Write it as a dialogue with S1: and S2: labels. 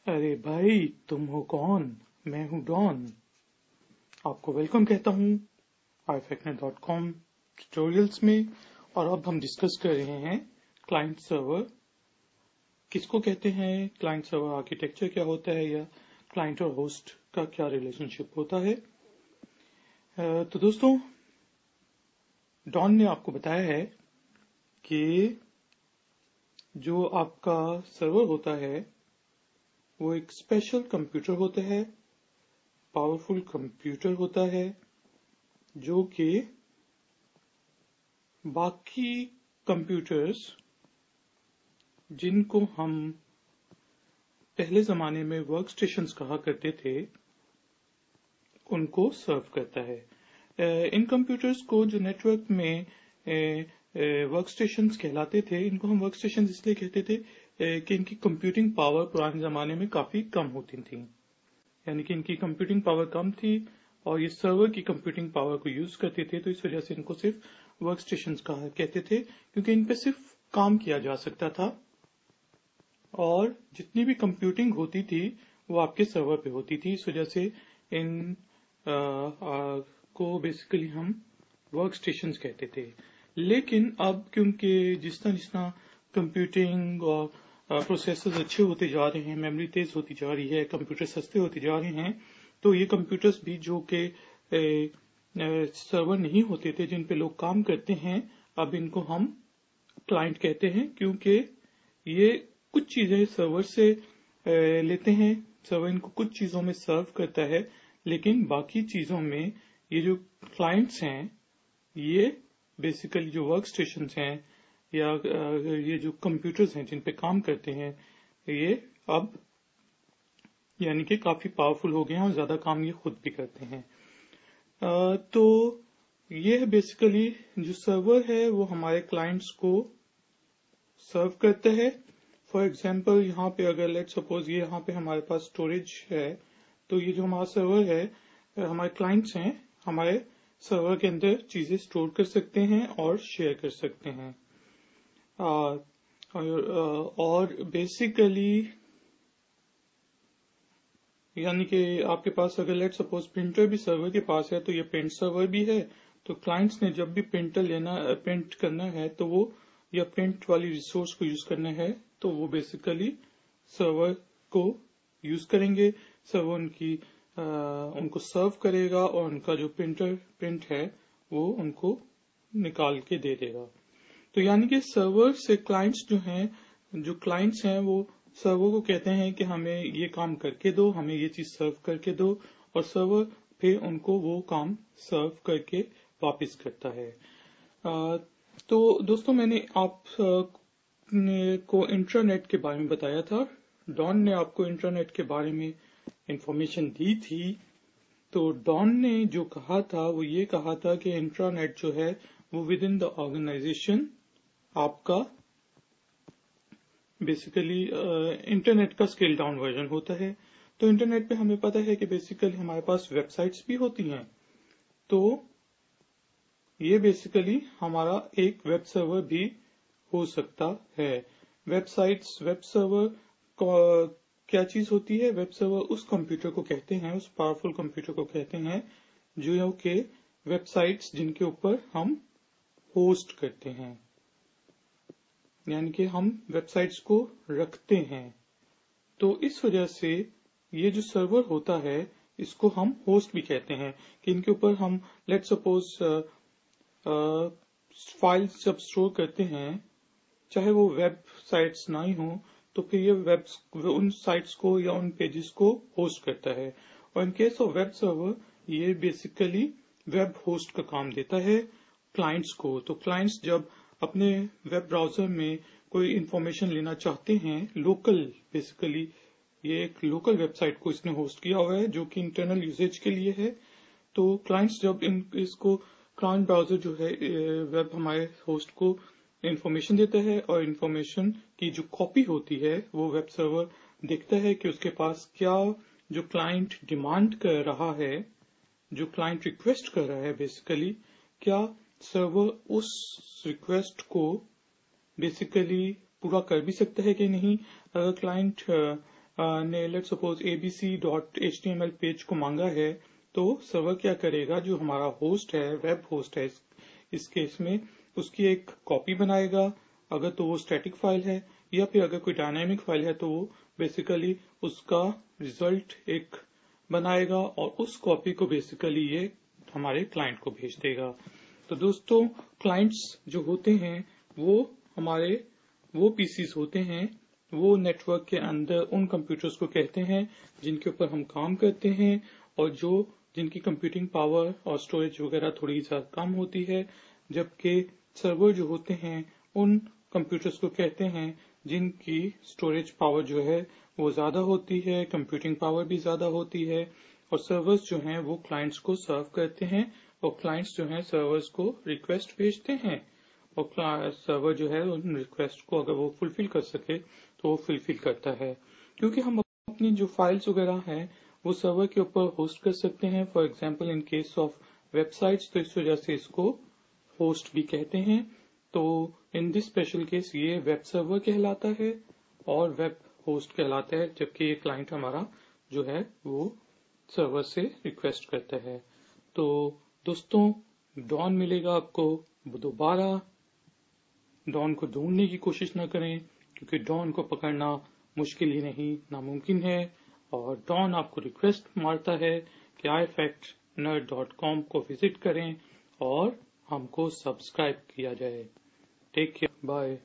S1: अरे भाई, तुम हो कौन? मैं हूं डॉन। आपको वेलकम कहता हूं ifacnet.com ट्यूटोरियल्स में। और अब हम डिस्कस कर रहे हैं क्लाइंट सर्वर किसको कहते हैं, क्लाइंट सर्वर आर्किटेक्चर क्या होता है, या क्लाइंट और होस्ट का क्या रिलेशनशिप होता है। तो दोस्तों, डॉन ने आपको बताया है कि जो आपका सर्वर होता है वो एक स्पेशल कंप्यूटर होता है, पावरफुल कंप्यूटर होता है, जो कि बाकी कंप्यूटर्स जिनको हम पहले जमाने में वर्क स्टेशंस कहा करते थे उनको सर्व करता है। इन कंप्यूटर्स को जो नेटवर्क में वर्क स्टेशंस कहलाते थे, इनको हम वर्क स्टेशंस इसलिए कहते थे कि इनकी कंप्यूटिंग पावर पुराने जमाने में काफी कम होती थी। यानी कि इनकी कंप्यूटिंग पावर कम थी और ये सर्वर की कंप्यूटिंग पावर को यूज करते थे, तो इस वजह से इनको सिर्फ वर्क स्टेशंस कहा कहते थे, क्योंकि इन पे सिर्फ काम किया जा सकता था और जितनी भी कंप्यूटिंग होती थी वो आपके सर्वर पे होती थी। इस वजह से इन को बेसिकली हम वर्क स्टेशंस कहते थे। लेकिन अब क्योंकि जितना कंप्यूटिंग और प्रोसेसर्स अच्छे होते जा रहे हैं, मेमोरी तेज होती जा रही है, कंप्यूटर सस्ते होते जा रहे हैं, तो ये कंप्यूटर्स भी जो कि सर्वर नहीं होते थे, जिन पे लोग काम करते हैं, अब इनको हम क्लाइंट कहते हैं, क्योंकि ये कुछ चीजें सर्वर से लेते हैं। सर्वर इनको कुछ चीजों में सर्व करता है, लेकिन बाकी चीजों में ये जो क्लाइंट्स हैं, ये बेसिकली जो वर्क स्टेशंस हैं या ये जो कंप्यूटर्स हैं जिन पे काम करते हैं, ये अब यानी कि काफी पावरफुल हो गए हैं और ज्यादा काम ये खुद भी करते हैं। तो ये है बेसिकली जो सर्वर है वो हमारे क्लाइंट्स को सर्व करता है। फॉर एग्जांपल, यहाँ पे अगर लेट सपोज ये यहाँ पे हमारे पास स्टोरेज है, तो ये जो हमारा सर्वर है, हमारे क्लाइंट्स हैं, हमारे सर्वर के अंदर चीजें स्टोर कर सकते हैं और शेयर कर सकते हैं। और बेसिकली यानी कि आपके पास अगर लेट सपोज प्रिंटर भी सर्वर के पास है, तो ये प्रिंट सर्वर भी है। तो क्लाइंट्स ने जब भी प्रिंट करना है, तो वो या प्रिंट वाली रिसोर्स को यूज करना है, तो वो बेसिकली सर्वर को यूज करेंगे। सर्वर उनको सर्व करेगा और उनका जो प्रिंट है वो उनको निकाल के दे देगा। तो यानी कि सर्वर से क्लाइंट्स जो क्लाइंट्स हैं वो सर्वर को कहते हैं कि हमें ये काम करके दो, हमें ये चीज सर्व करके दो, और सर्वर फिर उनको वो काम सर्व करके वापस करता है। तो दोस्तों, मैंने आप को इंटरनेट के बारे में बताया था। डॉन ने आपको इंटरनेट के बारे में इंफॉर्मेशन दी थी। तो डॉन ने जो कहा था वो ये कहा था कि इंटरनेट जो है वो विद इन द ऑर्गेनाइजेशन आपका बेसिकली इंटरनेट का स्केल डाउन वर्जन होता है। तो इंटरनेट पे हमें पता है कि बेसिकली हमारे पास वेबसाइट्स भी होती हैं। तो ये बेसिकली हमारा एक वेब सर्वर भी हो सकता है। वेब सर्वर क्या चीज होती है? वेब सर्वर उस कंप्यूटर को कहते हैं, उस पावरफुल कंप्यूटर को कहते हैं जो कि वेबसाइट्स जिनके ऊपर हम होस्ट करते हैं, यानी कि हम वेबसाइट्स को रखते हैं। तो इस वजह से ये जो सर्वर होता है इसको हम होस्ट भी कहते हैं, कि इनके ऊपर हम लेट सपोज फाइल्स जब स्टोर करते हैं, चाहे वो वेब साइट्स ना ही हो, तो फिर ये उन साइट्स को या उन पेजेस को होस्ट करता है। और in case of web server ये बेसिकली वेब होस्ट का काम देता है क्लाइंट्स को। तो क्लाइंट्स जब अपने वेब ब्राउजर में कोई इंफॉर्मेशन लेना चाहते हैं, लोकल बेसिकली ये एक लोकल वेबसाइट को इसने होस्ट किया हुआ है जो कि इंटरनल यूजेज के लिए है। तो क्लाइंट्स जब इसको क्लाइंट ब्राउजर जो है वेब हमारे होस्ट को इंफॉर्मेशन देता है, और इंफॉर्मेशन की जो कॉपी होती है वो वेब सर्वर देखता है कि उसके पास क्या जो क्लाइंट डिमांड कर रहा है, जो क्लाइंट रिक्वेस्ट कर रहा है, बेसिकली क्या सर्वर उस रिक्वेस्ट को बेसिकली पूरा कर भी सकता है कि नहीं। अगर क्लाइंट نے लेट्स सपोज abc.html पेज को मांगा है, तो सर्वर क्या करेगा, जो हमारा होस्ट है, वेब होस्ट है इस केस में, उसकी एक कॉपी बनाएगा, अगर तो वो स्टैटिक फाइल है, या फिर अगर कोई डायनामिक फाइल है तो वो बेसिकली उसका रिजल्ट एक बनाएगा और उस कॉपी को बेसिकली ये हमारे क्लाइंट को भेज देगा। तो दोस्तों, क्लाइंट्स जो होते हैं वो हमारे वो पीसीस होते हैं, वो नेटवर्क के अंदर उन कंप्यूटर्स को कहते हैं जिनके ऊपर हम काम करते हैं और जिनकी कंप्यूटिंग पावर और स्टोरेज वगैरह थोड़ी ज्यादा कम होती है, जबकि सर्वर जो होते हैं उन कंप्यूटर्स को कहते हैं जिनकी स्टोरेज पावर जो है वो ज्यादा होती है, कंप्यूटिंग पावर भी ज्यादा होती है, और सर्वर्स जो हैं वो क्लाइंट्स को सर्व करते हैं और क्लाइंट्स जो हैं सर्वर्स को रिक्वेस्ट भेजते हैं, और सर्वर जो है उन रिक्वेस्ट को अगर वो फुलफिल कर सके तो वो फुलफिल करता है। क्योंकि हम अपनी जो फाइल्स वगैरह हैं वो सर्वर के ऊपर होस्ट कर सकते हैं, for example in case of websites, तो इस वजह से इसको होस्ट भी कहते हैं। तो इन दिस स्पेशल केस ये वेब सर्वर कहलाता है और वेब होस्ट कहलाता है, जबकि ये क्लाइंट हमारा जो है वो सर्वर से रिक्वेस्ट करता है। तो दोस्तों, डॉन मिलेगा आपको दोबारा, डॉन को ढूंढने की कोशिश न करें, क्योंकि डॉन को पकड़ना मुश्किल ही नहीं नामुमकिन है, और डॉन आपको रिक्वेस्ट मारता है कि ifactnerd.com को विजिट करें और हमको सब्सक्राइब किया जाए। Take care, bye.